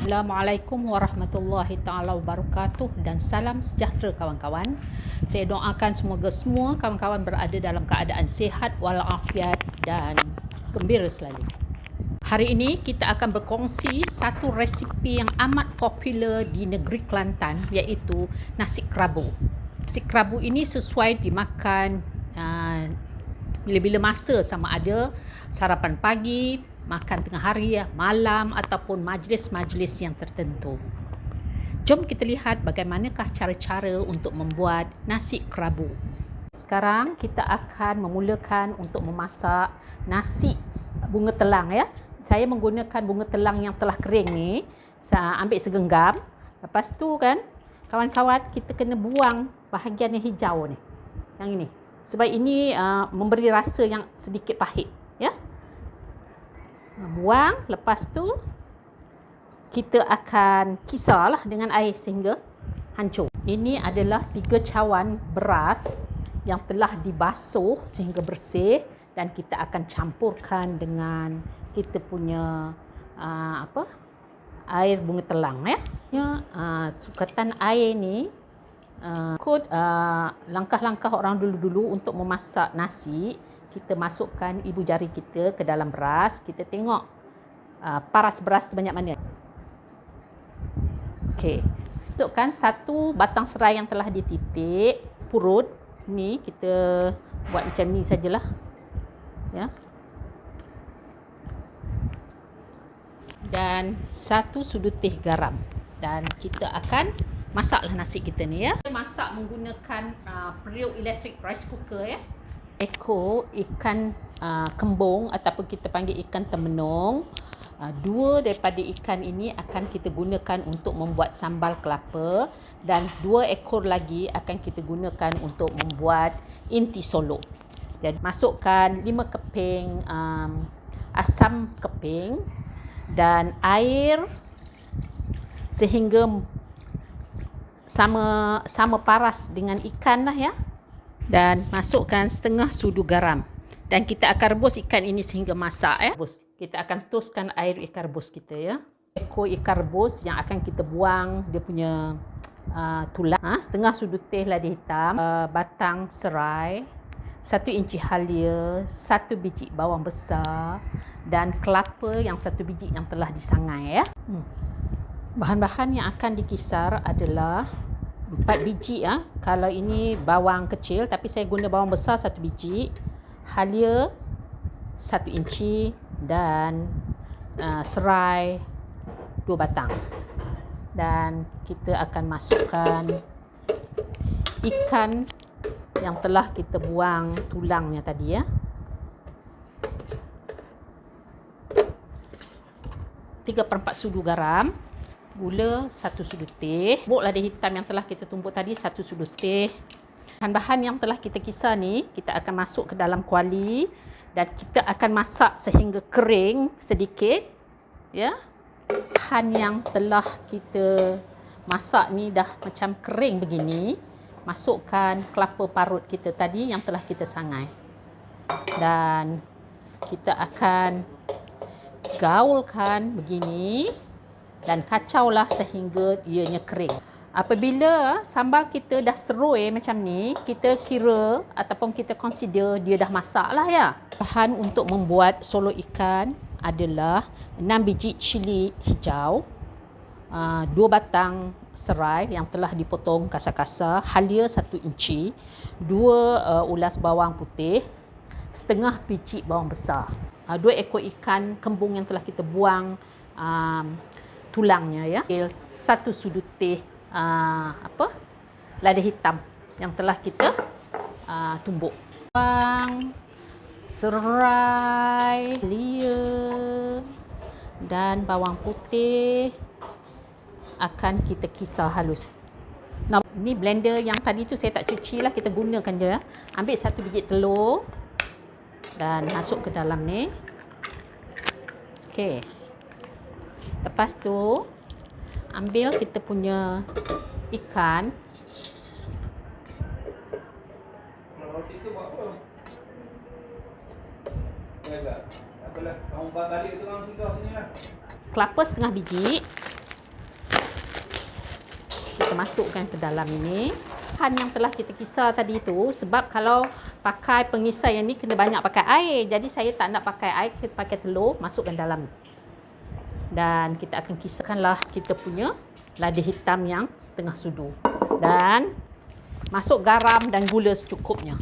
Assalamualaikum warahmatullahi taala wabarakatuh dan salam sejahtera kawan-kawan. Saya doakan semoga semua kawan-kawan berada dalam keadaan sihat walafiat dan gembira selalu. Hari ini kita akan berkongsi satu resipi yang amat popular di negeri Kelantan, iaitu nasi kerabu. Nasi kerabu ini sesuai dimakan bila-bila masa, sama ada sarapan pagi, makan tengah hari, malam ataupun majlis-majlis yang tertentu. Jom kita lihat bagaimanakah cara-cara untuk membuat nasi kerabu. Sekarang kita akan memulakan untuk memasak nasi bunga telang ya. Saya menggunakan bunga telang yang telah kering ni. Saya ambil segenggam. Lepas tu kan, kawan-kawan, kita kena buang bahagian yang hijau ni. Yang ini. Sebab ini memberi rasa yang sedikit pahit, ya. Buang, lepas tu kita akan kisarlah dengan air sehingga hancur. Ini adalah 3 cawan beras yang telah dibasuh sehingga bersih dan kita akan campurkan dengan kita punya air bunga telang ya. Sukatan air ni langkah-langkah orang dulu-dulu untuk memasak nasi. Kita masukkan ibu jari kita ke dalam beras. Kita tengok paras beras tu banyak mana. Okey, masukkan 1 batang serai yang telah dititik. Purut ni kita buat macam ni sajalah, ya. Dan 1 sudu teh garam. Dan kita akan masaklah nasi kita ni ya. Masak menggunakan periuk elektrik rice cooker ya. Ekor ikan kembung ataupun kita panggil ikan temenung. 2 daripada ikan ini akan kita gunakan untuk membuat sambal kelapa dan 2 ekor lagi akan kita gunakan untuk membuat inti solok. Jadi masukkan 5 keping asam keping dan air sehingga sama paras dengan ikan lah ya. Dan masukkan setengah sudu garam. Dan kita akan rebus ikan ini sehingga masak ya. Kita akan toskan air ikan rebus kita ya. Ekor ikan rebus yang akan kita buang dia punya tulang. Setengah sudu teh lada hitam, batang serai, 1 inci halia, 1 biji bawang besar dan kelapa yang 1 biji yang telah disangai ya. Bahan-bahan yang akan dikisar adalah 4 biji ya. Kalau ini bawang kecil, tapi saya guna bawang besar 1 biji, halia 1 inci dan serai 2 batang. Dan kita akan masukkan ikan yang telah kita buang tulangnya tadi ya. 3/4 sudu garam, gula 1 sudu teh, bubuk lada hitam yang telah kita tumbuk tadi 1 sudu teh. Bahan-bahan yang telah kita kisar ni kita akan masuk ke dalam kuali dan kita akan masak sehingga kering sedikit ya. Bahan yang telah kita masak ni dah macam kering begini. Masukkan kelapa parut kita tadi yang telah kita sangai. Dan kita akan gaulkan begini dan kacaulah sehingga ianya kering. Apabila sambal kita dah seroi macam ni, kita kira ataupun kita consider dia dah masak lah ya. Bahan untuk membuat solo ikan adalah 6 biji cili hijau, 2 batang serai yang telah dipotong kasar-kasar, halia 1 inci, 2 ulas bawang putih, setengah biji bawang besar, 2 ekor ikan kembung yang telah kita buang tulangnya ya, 1 sudu teh lada hitam yang telah kita tumbuk. Bawang, serai, halia dan bawang putih akan kita kisar halus. Nah, ini blender yang tadi tu saya tak cuci lah, kita gunakan je. Ambil 1 biji telur dan masuk ke dalam ni. Okey. Lepas tu ambil kita punya ikan. Kelapa setengah biji. kita masukkan ke dalam ini. Bahan yang telah kita kisar tadi itu, sebab kalau pakai pengisar yang ni kena banyak pakai air. Jadi saya tak nak pakai air, kita pakai telur, masukkan dalam. Dan kita akan kisarkanlah kita punya lada hitam yang setengah sudu. Dan masuk garam dan gula secukupnya.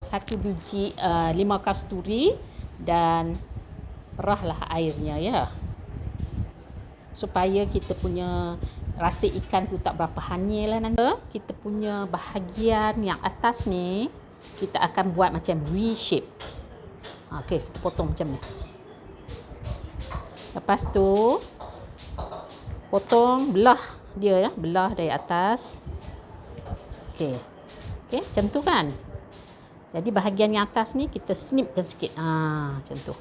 1 biji limau kasturi dan perahlah airnya ya. Supaya kita punya rasa ikan tu tak berapa hanyir lah nanti. Kita punya bahagian yang atas ni kita akan buat macam V shape. Okey, kita potong macam ni. Lepas tu potong belah dia ya, belah dari atas. Okey. Okey, macam tu kan. Jadi bahagian yang atas ni kita snipkan sikit. Macam tu.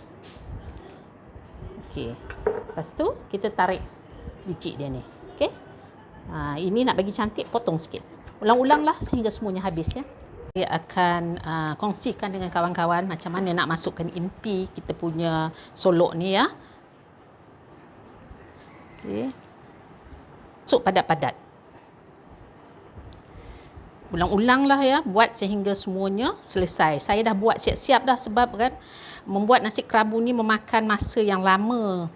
Okey. Lepas tu kita tarik biji dia ni. Okey. Ini nak bagi cantik, potong sikit. Ulang-ulanglah sehingga semuanya habis ya. Saya akan kongsikan dengan kawan-kawan macam mana nak masukkan inti kita punya solok ni ya. Okey. Masuk padat-padat. Ulang-ulanglah ya, buat sehingga semuanya selesai. Saya dah buat siap-siap dah sebab kan membuat nasi kerabu ni memakan masa yang lama.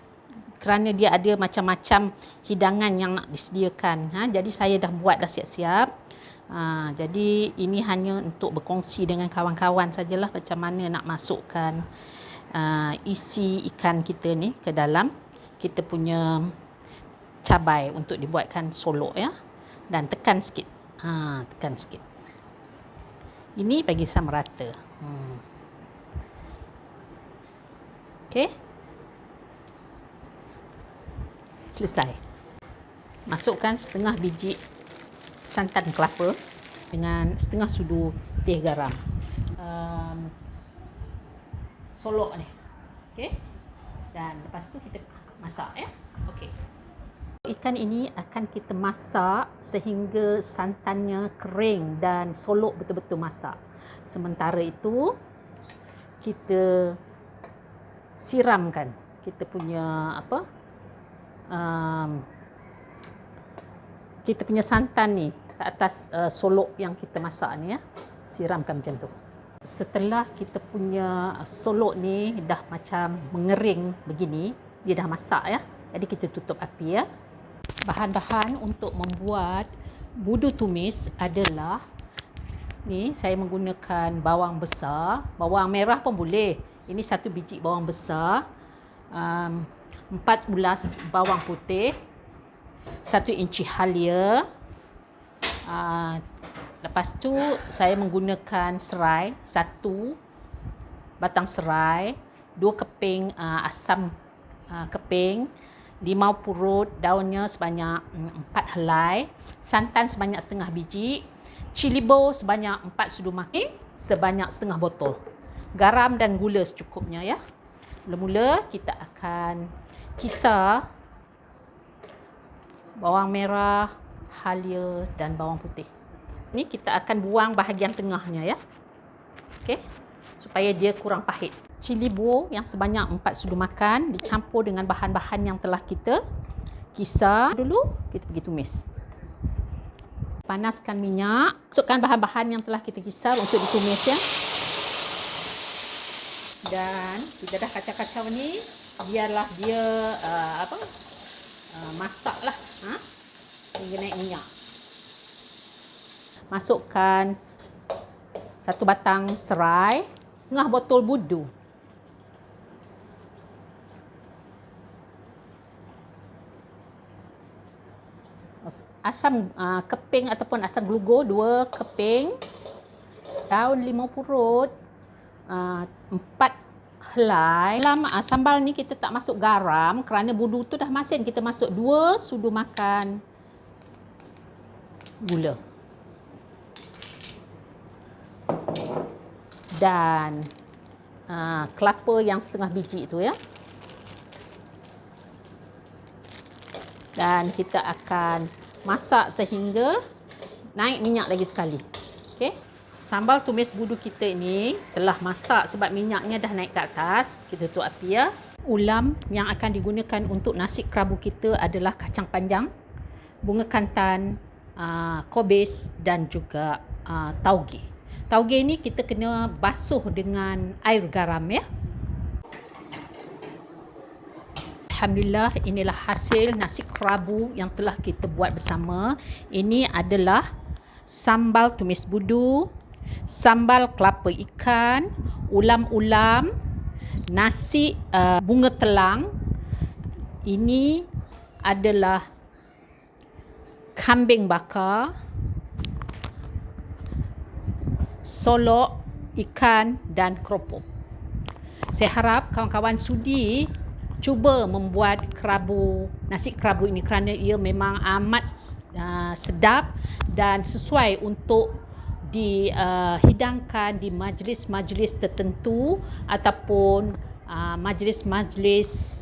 Kerana dia ada macam-macam hidangan yang nak disediakan. Jadi saya dah buat dah siap-siap. Jadi ini hanya untuk berkongsi dengan kawan-kawan sajalah macam mana nak masukkan isi ikan kita ni ke dalam kita punya cabai untuk dibuatkan solok ya. Dan tekan sikit. Tekan sikit. Ini bagi sama rata. Okey. Selesai. Masukkan setengah biji santan kelapa dengan setengah sudu teh garam. Solok ni. Okey. Dan lepas tu kita masak ya. Okey. Ikan ini akan kita masak sehingga santannya kering dan solok betul-betul masak. Sementara itu kita siramkan kita punya kita punya santan ni ke atas solok yang kita masak ni ya. Siramkan macam tu. Setelah kita punya solok ni dah macam mengering begini, dia dah masak ya. Jadi kita tutup api ya. Bahan-bahan untuk membuat budu tumis adalah ni, saya menggunakan bawang besar, bawang merah pun boleh. Ini 1 biji bawang besar, 4 ulas bawang putih, 1 inci halia. Lepas tu saya menggunakan serai, 1 batang serai, 2 keping asam keping, limau purut, daunnya sebanyak 4 helai, santan sebanyak setengah biji, cili bau sebanyak 4 sudu makan, sebanyak setengah botol, garam dan gula secukupnya ya. Mula-mula kita akan kisar bawang merah, halia dan bawang putih. Ni kita akan buang bahagian tengahnya ya. Okey, supaya dia kurang pahit. Cili bau yang sebanyak 4 sudu makan dicampur dengan bahan-bahan yang telah kita kisar dulu, kita pergi tumis. Panaskan minyak, masukkan bahan-bahan yang telah kita kisar untuk ditumis ya. Dan kita dah kacau-kacau ni, biarlah dia masaklah hingga naik minyak. Masukkan 1 batang serai, setengah botol budu. Asam keping ataupun asam glugo 2 keping, daun limau purut 4 helai. Dalam sambal ni kita tak masuk garam kerana budu tu dah masin. Kita masuk 2 sudu makan gula. Dan kelapa yang setengah biji tu ya. Dan kita akan masak sehingga naik minyak lagi sekali. Okey. Sambal tumis budu kita ini telah masak sebab minyaknya dah naik ke atas. Kita tutup api ya. Ulam yang akan digunakan untuk nasi kerabu kita adalah kacang panjang bunga kantan, kobis dan juga tauge. Tauge ni kita kena basuh dengan air garam ya. Alhamdulillah, inilah hasil nasi kerabu yang telah kita buat bersama. Ini adalah sambal tumis budu, sambal kelapa ikan, ulam-ulam, nasi bunga telang. Ini adalah kambing bakar, solok, ikan dan keropok. Saya harap kawan-kawan sudi cuba membuat nasi kerabu ini kerana ia memang amat sedap dan sesuai untuk dihidangkan di majlis-majlis tertentu ataupun majlis-majlis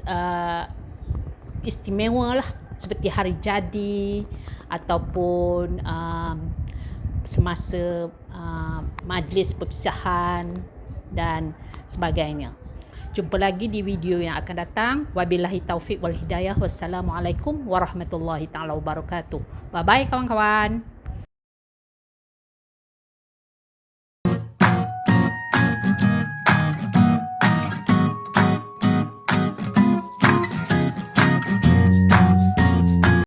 istimewa lah, seperti hari jadi ataupun semasa majlis perpisahan dan sebagainya. Jumpa lagi di video yang akan datang. Wabillahi taufik wal hidayah. Wassalamualaikum warahmatullahi taala wabarakatuh. Bye bye kawan-kawan.